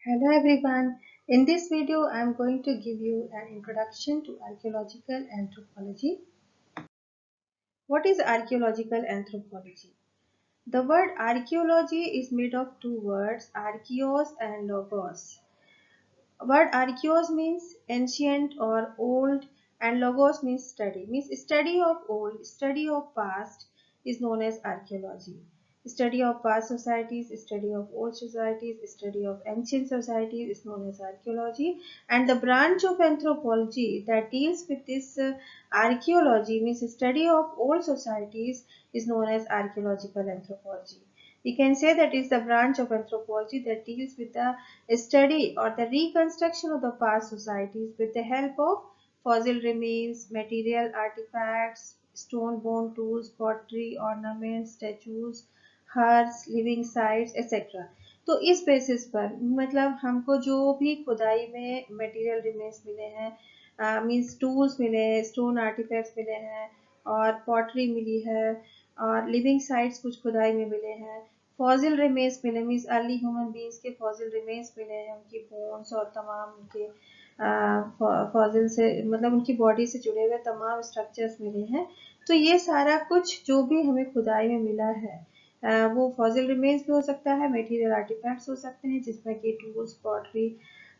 Hello everyone. In this video, I am going to give you an introduction to archaeological anthropology. What is archaeological anthropology? The word archaeology is made of two words, archaeos and logos. Word archaeos means ancient or old and logos means study. Means study of old, study of past is known as archaeology. Study of past societies, study of old societies, study of ancient societies is known as archaeology. And the branch of anthropology that deals with this archaeology means study of old societies is known as archaeological anthropology. We can say that is the branch of anthropology that deals with the study or the reconstruction of the past societies with the help of fossil remains, material artifacts, stone bone tools, pottery, ornaments, statues, hearths, living sites, etc. तो इस basis पर मतलब हमको जो भी खुदाई में material remains मिले हैं मीन्स टूल्स मिले हैं, स्टोन आर्टिफैक्ट्स मिले हैं और पॉटरी मिली है और लिविंग साइट्स कुछ खुदाई में मिले हैं, फॉसिल रिमेन्स मिले मीन्स अर्ली ह्यूमन बींग्स के फॉसिल रिमेन्स मिले हैं, उनकी बोन्स और तमाम उनके फॉसिल से मतलब उनकी बॉडी से जुड़े हुए तमाम स्ट्रक्चर्स मिले हैं। तो ये सारा कुछ जो भी हमें खुदाई में मिला है वो फॉसिल रिमेन्स भी हो सकता है, मटेरियल आर्टिफैक्ट्स हो सकते हैं जिसमें कि टूल्स, पॉटरी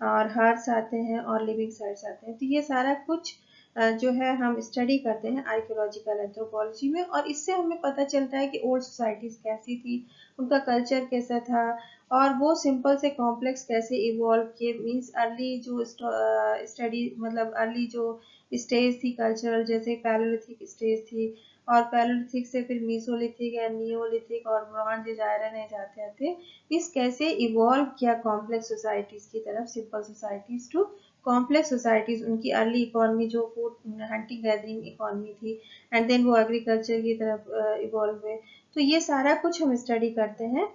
और हार्ट्स आते हैं और लिविंग साइट्स आते हैं। तो ये सारा कुछ जो है हम स्टडी करते हैं आर्कियोलॉजिकल एंथ्रोपोलॉजी में और इससे हमें पता चलता है कि ओल्ड सोसाइटीज़ कैसी थी, उनका कल्चर कैसा था और वो सिंपल से कॉम्प्लेक्स कैसे इवॉल्व किए। मीन्स अर्ली जो स्टडी मतलब अर्ली जो स्टेज थी कल्चरल, जैसे पैलोलिथिक स्टेज थी और पैलोलिथिक से फिर मीसोलिथिक या नियोलिथिक और ब्रॉन्ज एज आयरन एज आते आते इस कैसे इवॉल्व किया कॉम्प्लेक्स सोसाइटीज़ की तरफ simple societies to complex societies. उनकी अर्ली इकोनॉमी जो फूड हंटिंग गैदरिंग इकोनॉमी थी एंड देन वो एग्रीकल्चर की तरफ इवॉल्व हुए। तो ये सारा कुछ हम स्टडी करते हैं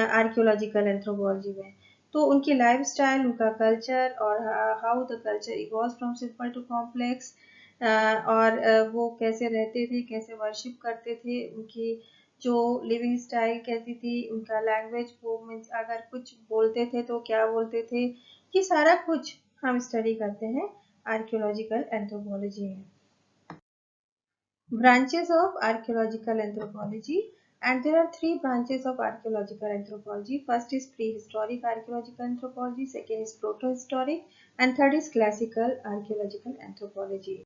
आर्कियोलॉजिकल एंथ्रोपोलॉजी में। तो उनकी लाइफ स्टाइल, उनका कल्चर और how the culture evolve from simple to complex और वो कैसे रहते थे, कैसे वर्शिप करते थे, उनकी जो लिविंग स्टाइल कैसी थी, उनका लैंग्वेज वो मीन्स अगर कुछ बोलते थे तो क्या बोलते थे, ये सारा कुछ हम स्टडी करते हैं आर्कियोलॉजिकल एंथ्रोपोलॉजी में। Branches of archaeological anthropology, and there are three branches of archaeological anthropology. First is prehistoric archaeological anthropology, second is protohistoric, and third is classical archaeological anthropology.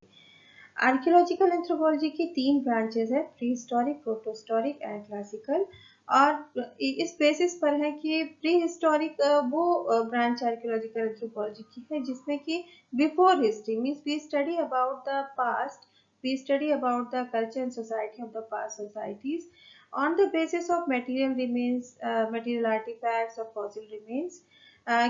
Archaeological anthropology की तीन branches है, prehistoric, protohistoric and classical. और इस basis पर है कि prehistoric वो branch archaeological anthropology की है जिसमें कि before history means we study about the past, we study about the culture and society of the past societies on the basis of material remains, material artifacts or fossil remains।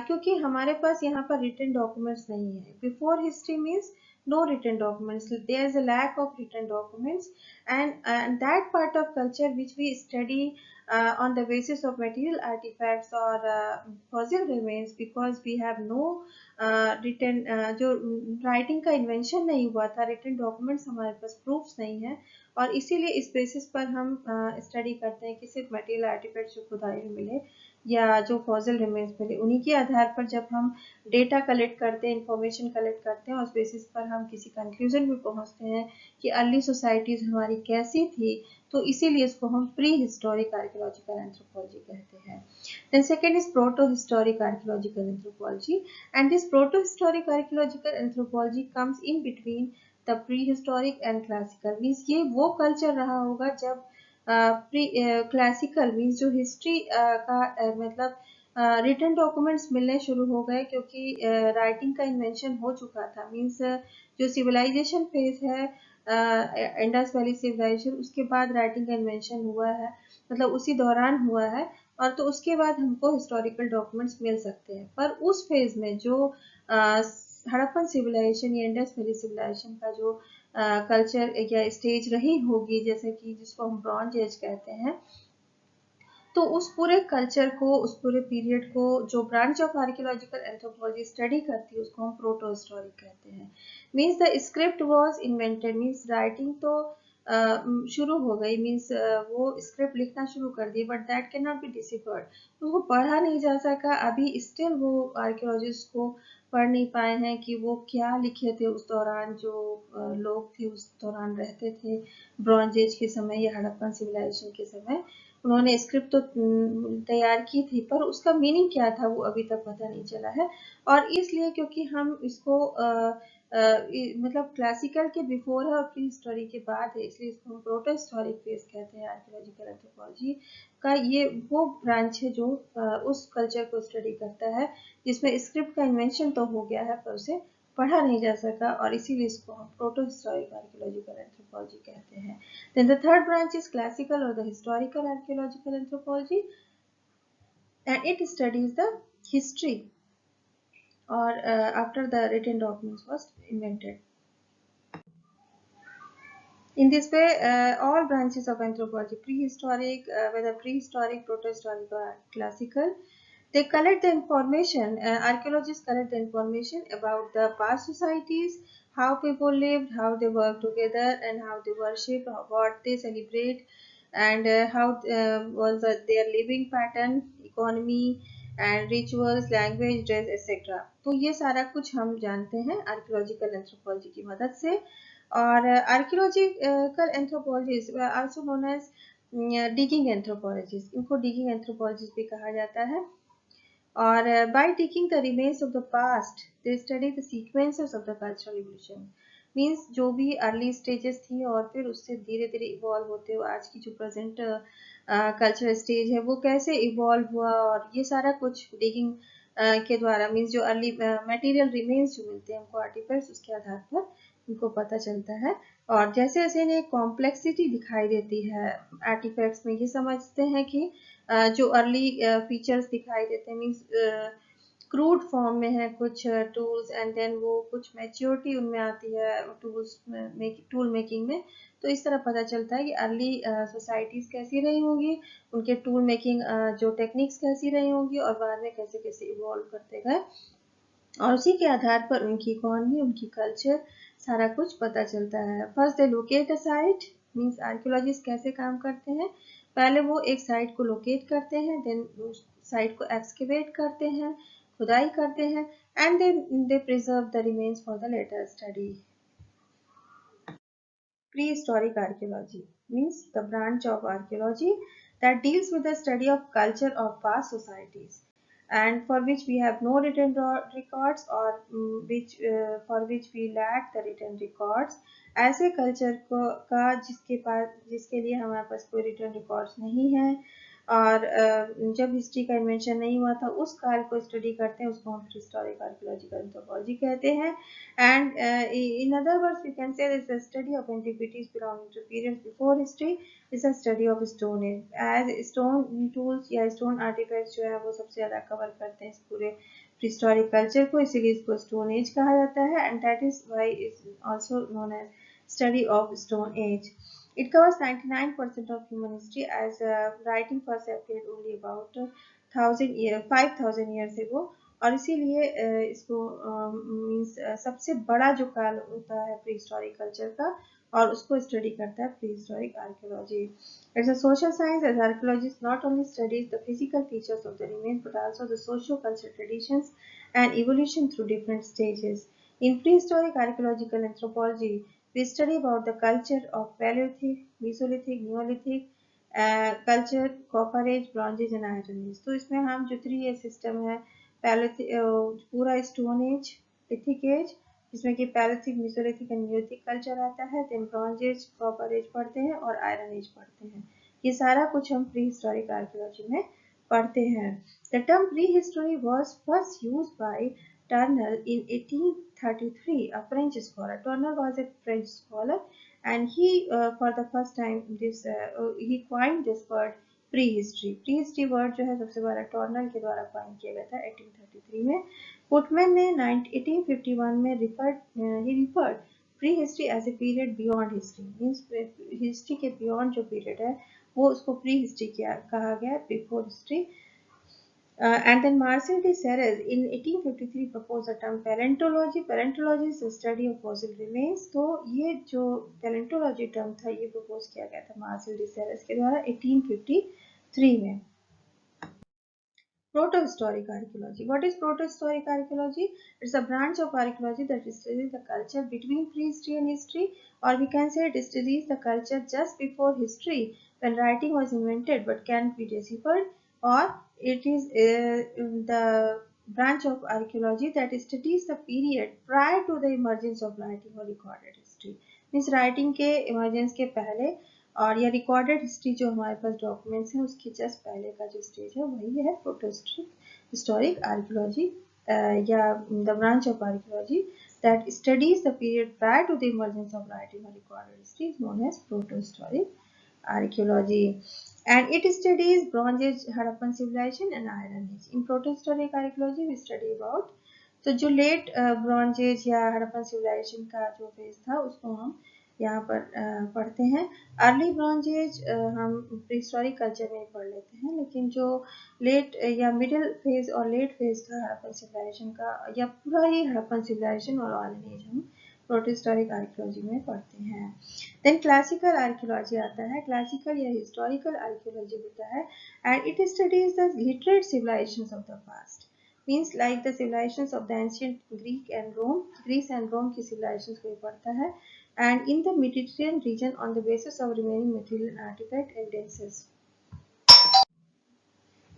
क्योंकि हमारे पास यहाँ पर written documents नहीं है। Before history means no written documents. There is a lack of written documents, and that part of culture which we study on the basis of material artifacts or fossil remains, because we have no written जो writing का invention नहीं हुआ था, written documents हमारे पास proofs नहीं है और इसीलिए इस basis पर हम study करते हैं कि सिर्फ material artifacts जो खुदाई में मिले या जो फॉसिल रिमेन्स मिले उन्हीं के आधार पर जब हम डेटा कलेक्ट करते हैं, इंफॉर्मेशन कलेक्ट करते हैं, उस बेसिस पर हम किसी कंक्लूजन में पहुंचते हैं कि अर्ली सोसाइटीज़ हमारी कैसी थी। तो इसीलिए इसको हम प्री हिस्टोरिक आर्कियोलॉजिकल एंथ्रोपोलॉजी कहते हैं। Then second is protohistoric archaeological anthropology, and this protohistoric archaeological anthropology comes in between the prehistoric and classical. Means ये वो कल्चर रहा होगा जब क्लासिकल मीन्स जो हिस्ट्री का मतलब रिटन डॉक्यूमेंट्स मिलने शुरू हो गए क्योंकि राइटिंग का इन्वेंशन हो चुका था। मीन्स जो सिविलाइजेशन फेज है इंडस वैली सिविलाइजेशन, उसके बाद राइटिंग का इन्वेंशन हुआ है, मतलब उसी दौरान हुआ है और तो उसके बाद हमको हिस्टोरिकल डॉक्यूमेंट्स मिल सकते हैं। पर उस फेज में जो हड़प्पन सिविलाइजेशन या इंडस वैली सिविलाइजेशन का जो कल्चर या स्टेज रही होगी, जैसे कि जिसको हम ब्रॉन्ज एज कहते हैं, तो उस पूरे कल्चर को, उस पूरे पीरियड को जो branch of archaeological anthropology study करती है उसको हम प्रोटोहिस्टोरिक कहते हैं। Means the script was invented, means writing तो शुरू हो गई, मीन्स वो स्क्रिप्ट लिखना शुरू कर दिए, but that can not be deciphered, उसको पढ़ा नहीं जा सका। अभी स्टिल वो आर्कियोलॉजिस्ट को पढ़ नहीं पाए हैं कि वो क्या लिखे थे उस दौरान, जो लोग थे उस दौरान रहते थे ब्रॉन्ज एज के समय या हड़प्पन सिविलाइजेशन के समय। उन्होंने स्क्रिप्ट तो तैयार की थी, पर उसका मीनिंग क्या था वो अभी तक पता नहीं चला है। और इसलिए क्योंकि हम इसको मतलब क्लासिकल के बिफोर है और प्री हिस्टोरी के बाद है, इसलिए इसको हम प्रोटो हिस्टोरिक फेज कहते हैं। आर्कियोलॉजिकल एंथ्रोपोलॉजी का ये वो ब्रांच है जो उस कल्चर को स्टडी करता है जिसमें स्क्रिप्ट का इन्वेंशन तो हो गया है पर उसे पढ़ा नहीं जा सका, और इसीलिए इसको हम प्रोटो हिस्टोरिक आर्कियोलॉजिकल एंथ्रोपोलॉजी कहते हैं। Then the third branch is classical or the historical archaeological anthropology, and it studies the history or after the written documents was invented. In this way, all branches of anthropology, prehistoric, whether prehistoric, protohistoric, or classical, they collect the information. Archaeologists collect the information about the past societies, how people lived, how they work together, and how they worship, what they celebrate, and how was their living pattern, economy, and rituals, language, dress, etc. तो ये सारा कुछ हम जानते हैं archaeological anthropology की मदद से। और archaeological anthropologist also known as digging anthropologist, इनको डिगिंग एंथ्रोपोलॉजिस्ट भी कहा जाता है। और by digging the remains of the past, they study the sequences of the cultural evolution. Means जो भी अर्ली स्टेजेस थी और फिर उससे धीरे धीरे इवॉल्व होते हुए आज की जो प्रेजेंट कल्चरल स्टेज है वो कैसे इवॉल्व हुआ, और ये सारा कुछ डिगिंग के द्वारा, मीन्स जो अर्ली मटेरियल रिमेन्स जो मिलते हैं हमको आर्टिफैक्ट्स, उसके आधार पर इनको पता चलता है। और जैसे जैसे इन्हें कॉम्प्लेक्सिटी दिखाई देती है आर्टिफैक्ट्स में, ये समझते हैं कि जो अर्ली फीचर्स दिखाई देते हैं, मीन्स क्रूड फॉर्म में है कुछ टूल्स, एंड देन वो कुछ मैच्योरिटी उनमें आती है टूल्स टूल मेकिंग में। तो इस तरह पता चलता है कि अर्ली सोसाइटीज कैसी रही होंगी, उनके टूल मेकिंग जो टेक्निक्स कैसी रही होंगी, और बाद में कैसे कैसे इवॉल्व करते गए, और उसी के आधार पर उनकी इकोनॉमी, उनकी कल्चर, सारा कुछ पता चलता है। First they locate a site, means archaeologist कैसे काम करते हैं, पहले वो एक साइट को लोकेट करते हैं, देन उस साइट को एक्सकेवेट करते हैं, खुदाई करते हैं, and then they preserve the remains for the later study. Prehistoric archaeology means the branch of archaeology that deals with the study of culture of past societies, and for which we have no written records, or which for which we lack the written records. ऐसे culture को का जिसके लिए हमारे पास कोई return records नहीं है, और जब हिस्ट्री का इन्वेंशन नहीं हुआ था उस काल को स्टडी करते हैं, उसको हम हिस्टोरिक आर्कियोलॉजिकल एंथ्रोपोलॉजी कहते हैं। And in other words, we can say that the study of antiquities belonging to periods before history is a study of Stone Age. As stone tools या stone artifacts जो है वो सबसे ज़्यादा cover करते हैं इस पूरे prehistoric culture को, इसीलिए इसको Stone Age कहा जाता है, and that is why it's also known as study of Stone Age. It covers 99% of human history, as writing first appeared only about 5,000 years ago. और इसीलिए इसको मीन्स सबसे बड़ा जो काल होता है प्री हिस्टोरिक कल्चर का, और उसको स्टडी करता है prehistoric archaeology. It's a social science, as archaeologist not only studies the physical features of the remains but also the socio cultural traditions and evolution through different stages. In prehistoric archaeological anthropology we study about the culture of Paleolithic, Mesolithic, Neolithic, culture, Copper Age, Bronze Age and Iron Age। तो इसमें हम जो 3 system है, पूरा stone age, lithic age, जिसमें कि palaeolithic, mesolithic and neolithic culture आता है, then bronze age, copper age पढ़ते हैं, और आयरन एज पढ़ते हैं। ये सारा कुछ हम प्री हिस्टोरिक आर्कियोलॉजी में पढ़ते हैं। The term pre history was first use by Turner in 1833, a French scholar. Turner was a French scholar, and he, for the first time, he coined this word prehistory. Prehistory word जो है सबसे पहले Turner के द्वारा coin किया गया था 1833 में। पुटमैन ने 1851 में he referred prehistory as a period beyond history, means history के बियॉन्ड जो पीरियड है वो उसको प्री हिस्ट्री कहा गया, before history. And then Marcel de Serres in 1853 proposed the term paleontology. Paleontology is the study of fossil remains. तो ये जो paleontology term था ये propose किया गया था मार्सेल de Serres के द्वारा 1853 में. Protohistoric archaeology. What is protohistoric archaeology? It's a branch of archaeology that studies the culture between prehistory and history, or we can say it studies the culture just before history when writing was invented but can't be deciphered, or it is the branch of archaeology that studies the period prior to the emergence of writing or recorded history. Means writing के emergence के पहले और या recorded history जो हमारे पास documents हैं उसके just पहले का जो स्टेज है वही है प्रोटोहिस्टोरिक आर्कियोलॉजी या the branch of archaeology that studies the period prior to the emergence of writing or recorded history is known as protohistoric archaeology, and it studies Bronze Age, Harappan civilization and Iron Age. In protohistoric archaeology we study about तो जो late bronze age या Harappan civilisation का जो phase था उसको हम यहाँ पर पढ़ते हैं. अर्ली ब्रॉन्ज एज हम प्रीहिस्टोरिक कल्चर में पढ़ लेते हैं, लेकिन जो लेट या मिडिल फेज और लेट फेज था हड़प्पन सिविलाइजेशन का या पूरा ही हड़प्पन सिविलाइजेशन और आयरन एज हम प्रोटोहिस्टोरिक आर्कियोलॉजी में पढ़ते हैं. देन क्लासिकल आर्कियोलॉजी आता है. क्लासिकल या हिस्टोरिकल आर्कियोलॉजी होता है and it studies the literate civilisations of the past. Means like the civilizations of the ancient Greece and Rome की civilizations को पढ़ता है, and in the Mediterranean region on the basis of remaining material and artifact evidences.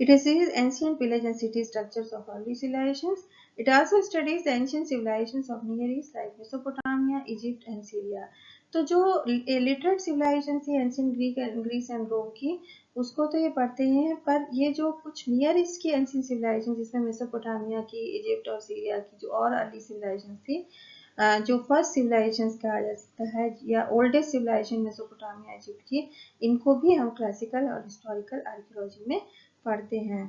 It studies ancient village and city structures of early civilizations. It also studies the ancient civilizations of Near East like Mesopotamia, Egypt and Syria. तो जो literate civilisation थी ancient Greece and रोम की उसको तो ये पढ़ते हैं, पर ये जो कुछ नियर ईस्ट की एंशियंट सिविलाइजेशन जिसमें मेसोपोटामिया की, इजिप्ट और सीरिया की जो और अर्ली सिविलाइजेशन थी, जो फर्स्ट सिविलाइजेशन कहा जा सकता है या ओल्डेस्ट सिविलाइजेशन मेसोपोटामिया इजिप्ट की, इनको भी हम क्लासिकल और हिस्टोरिकल आर्कियोलॉजी में पढ़ते हैं.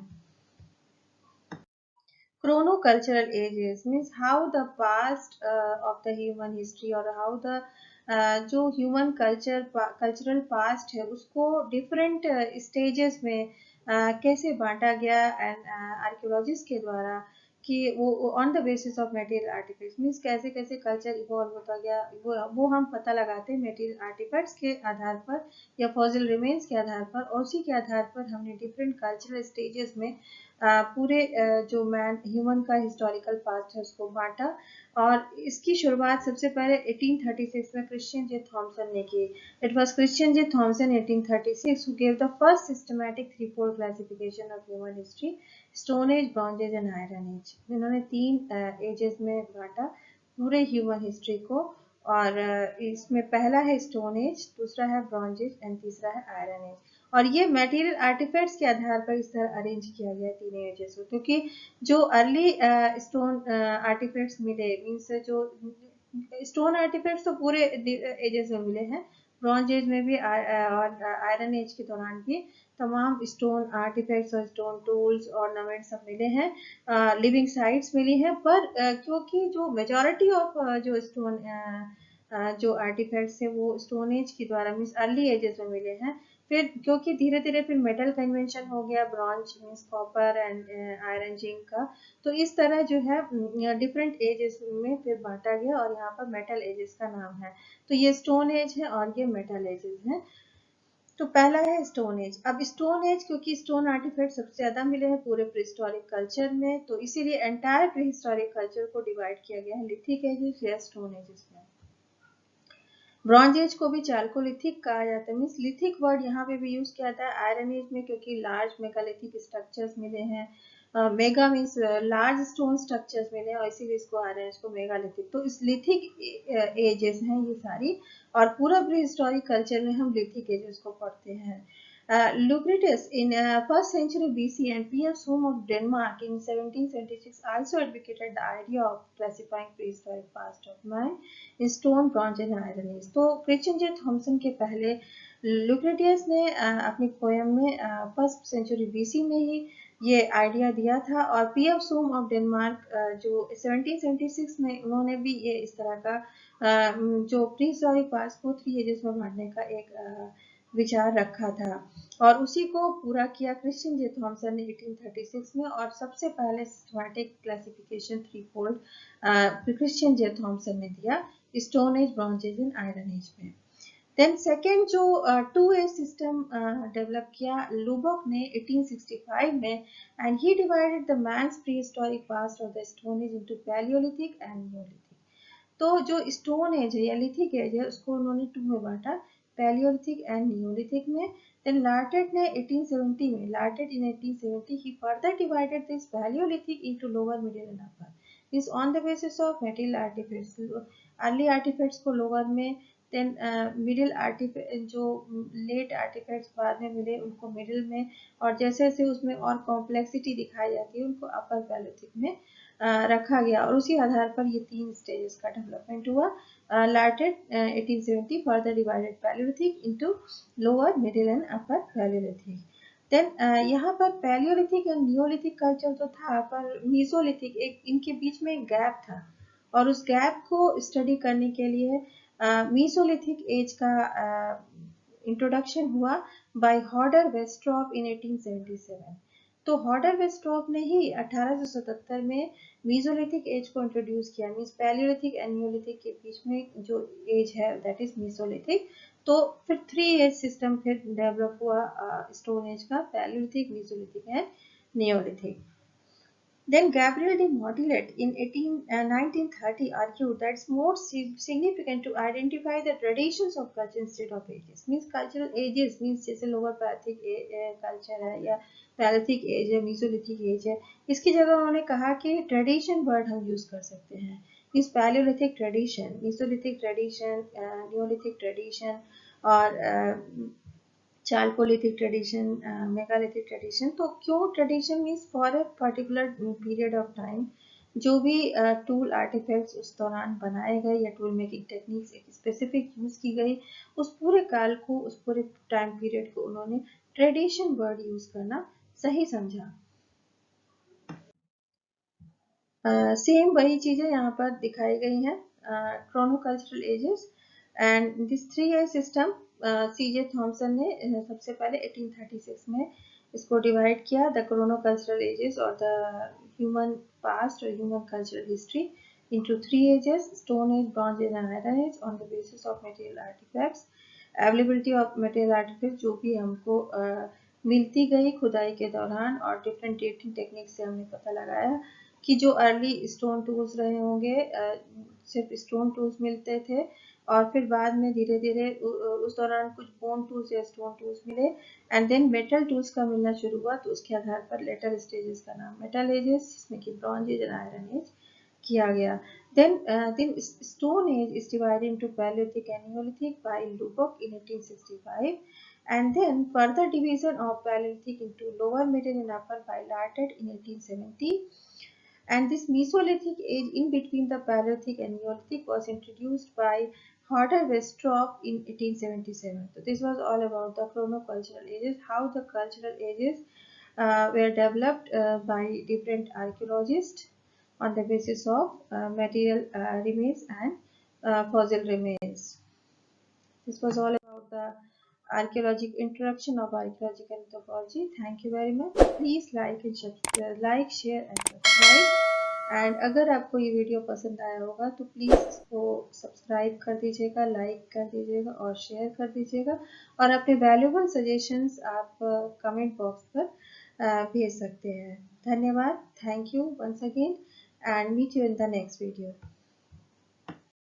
Chronocultural ages means how the past of the human history or how the जो ह्यूमन कल्चरल पास्ट है उसको डिफरेंट स्टेजेस में कैसे बांटा गया एंड आर्कियोलॉजिस्ट के द्वारा कि वो on the basis of material artefacts means कैसे कैसे कल्चर इवॉल्व होता गया वो हम पता लगाते हैं मटेरियल आर्टिफैक्ट्स के आधार पर या फॉसिल रिमेन्स के आधार पर, और उसी के आधार पर हमने डिफरेंट कल्चरल स्टेजेस में पूरे जो ह्यूमन का हिस्टोरिकल पास्ट है उसको बांटा. और इसकी शुरुआत सबसे पहले 1836 में क्रिश्चियन जे थॉमसन ने की. It was Christian J Thompson 1836 who gave the first systematic threefold classification of human history: stone age, bronze age and iron age. इन्होंने 3 एजेस में बांटा पूरे ह्यूमन हिस्ट्री को, और इसमें पहला है स्टोन एज, दूसरा है ब्रॉन्ज एज एंड तीसरा है आयरन एज. और ये मटेरियल आर्टिफैक्ट्स के आधार पर इस तरह अरेंज किया गया 3 एजेस को, क्योंकि जो अर्ली स्टोन आर्टिफैक्ट्स मिले मीन्स जो स्टोन आर्टिफैक्ट्स तो पूरे एजेस में मिले हैं, ब्रॉन्ज एज में भी और आयरन एज के दौरान भी तमाम स्टोन आर्टिफैक्ट्स और स्टोन टूल्स ऑर्नामेंट्स सब मिले हैं, लिविंग साइट्स मिली हैं. पर क्योंकि जो मेजॉरिटी ऑफ जो स्टोन जो आर्टिफैक्ट्स है वो स्टोन एज के द्वारा मीन्स अर्ली एजेस में मिले हैं, फिर क्योंकि धीरे धीरे फिर मेटल कन्वेंशन हो गया, bronze means copper and iron zinc का, तो इस तरह जो है डिफरेंट एजेस में फिर बांटा गया और यहाँ पर मेटल एजेस का नाम है. तो ये स्टोन एज है और ये मेटल एजेस है. तो पहला है स्टोन एज. अब स्टोन एज क्योंकि स्टोन आर्टिफैक्ट सबसे ज्यादा मिले हैं पूरे प्रीहिस्टोरिक कल्चर में, तो इसीलिए एंटायर प्रीहिस्टोरिक कल्चर को डिवाइड किया गया है लिथिक एजेस या स्टोन एजेस में. ब्रॉन्ज एज को भी चाल्कोलिथिक कहा जाता है, मीन्स लिथिक वर्ड यहाँ पे भी यूज किया जाता है आयरन एज में क्योंकि लार्ज मेगालिथिक स्ट्रक्चर्स मिले हैं, mega means large stone structures मिले हैं और इसीलिए इसको आयरन एज को मेगालिथिक. तो इस लिथिक एजेस हैं ये सारी, और पूरा प्री हिस्टोरिक कल्चर में हम लिथिक एजेस को पढ़ते हैं. Lucretius in 1st century BC and P.F. Sohm of Denmark in 1776 also advocated the idea of classifying prehistoric past of man in stone, bronze and iron age. तो Christian J Thompson के पहले लुक्रेटियस ने अपनी poem में 1st century BC में ही ये idea दिया था, और P.F. Sohm ऑफ डेनमार्क जो 1776 में उन्होंने भी ये इस तरह का जो प्री हिस्टोरिक पास्ट को 3 एजेस में बांटने का एक विचार रखा था और उसी को पूरा किया क्रिश्चियन जे थॉमसन ने 1836 में। और सबसे पहले systematic classification three fold Christian J Thomsen ने दिया stone age, bronze age and iron age में। देन सेकेंड जो 2 एज सिस्टम डेवलप किया लुबक ने 1865 में, and he divided the man's prehistoric past of the stone age into palaeolithic and neolithic. तो जो stone age है या लिथिक एज है उसको उन्होंने 2 में बांटा, पैलियोलिथिक एंड नियोलिथिक में। देन लार्टेट ने 1870 में, लार्टेट इन 1870 ही further divided this Palaeolithic into lower, middle and upper is on the basis of material artefacts. Early artefacts को लोअर में, देन मिडिल आर्टिफैक्ट जो लेट आर्टिफैक्ट्स बाद में मिले उनको मिडिल में, और जैसे जैसे उसमें और कॉम्प्लेक्सिटी दिखाई जाती है उनको अपर पैलियोलिथिक में रखा गया। और उसी आधार पर ये 3 स्टेजेस का डेवलपमेंट हुआ। Lartet 1870 further divided palaeolithic into lower, middle and upper palaeolithic. Then यहाँ पर पैलियोलिथिक एंड नियोलिथिक कल्चर तो था, पर मीसोलिथिक एक इनके बीच में एक गैप था, और उस गैप को स्टडी करने के लिए मीसोलिथिक एज का इंट्रोडक्शन हुआ बाय हॉडर वेस्ट्रॉप इन 1877। तो हॉडर वेस्ट्रॉप ने ही 1877 में मीसोलिथिक एज को इंट्रोड्यूस किया, मींस पैलियोलिथिक एंड नियोलिथिक के बीच में जो एज है दैट इज मीसोलिथिक। तो फिर 3 एज सिस्टम फिर डेवलप हुआ स्टोन एज का, Palaeolithic, Mesolithic and Neolithic. Then Gabriel de Montlet in 1930 argued that it's more significant to identify the traditions of culture instead of ages. Means cultural ages means जैसे lower Paleolithic culture है या Paleolithic age है, Mesolithic age है, इसकी जगह उन्होंने कहा कि tradition word हम use कर सकते हैं। Means Paleolithic tradition, Mesolithic tradition, Neolithic tradition और चालकोलिथिक ट्रेडिशन, मेगालिथिक ट्रेडिशन। तो क्यों tradition means for a particular period of time जो भी टूल आर्टिफैक्ट्स उस दौरान बनाए गए या टूल मेकिंग टेक्निक्स एक स्पेसिफिक यूज की गई, उस पूरे काल को, उस पूरे टाइम पीरियड को उन्होंने ट्रेडिशन वर्ड यूज करना सही समझा। सेम वही चीजें यहाँ पर दिखाई गई हैं, chronocultural ages and this 3 age system. C J Thomsen ने सबसे पहले 1836 में इसको डिवाइड किया, द क्रोनोकल्चरल एजेस और द ह्यूमन पास्ट और human cultural history into 3 ages, stone age, bronze age and iron age on the basis of material artifacts, availability of material artifacts जो भी हमको मिलती गई खुदाई के दौरान, और डिफरेंट डेटिंग टेक्निक से हमने पता लगाया कि जो अर्ली स्टोन टूल्स रहे होंगे सिर्फ स्टोन टूल्स मिलते थे, और फिर बाद में धीरे धीरे उस दौरान कुछ बोन टूल्स या स्टोन टूल्स मिले, एंड देन मेटल टूल्स का मिलना शुरू हुआ। तो उसके आधार पर लेटर स्टेजेस का नाम मेटल एजेस, जिसमें कि bronze age and iron age किया गया। Then Stone Age is divided into Paleolithic and Neolithic by Lubbock in 1865, and then further division of Paleolithic into Lower, Middle, and Upper by Lartet in 1870. And this Mesolithic age in between the Paleolithic and Neolithic was introduced by Hodder Westrop in 1877. So this was all about the chronocultural ages, how the cultural ages were developed by different archaeologists on the basis of material remains and fossil remains. This was all about the archaeological introduction of archaeological anthropology. Thank you very much. Please like and like, share and subscribe. And अगर आपको ये video पसंद आया होगा तो please इसको subscribe कर दीजिएगा, लाइक कर दीजिएगा और शेयर कर दीजिएगा, और अपने वैल्यूबल सजेशंस आप कमेंट बॉक्स पर भेज सकते हैं। धन्यवाद, thank you once again, and meet you in the next video.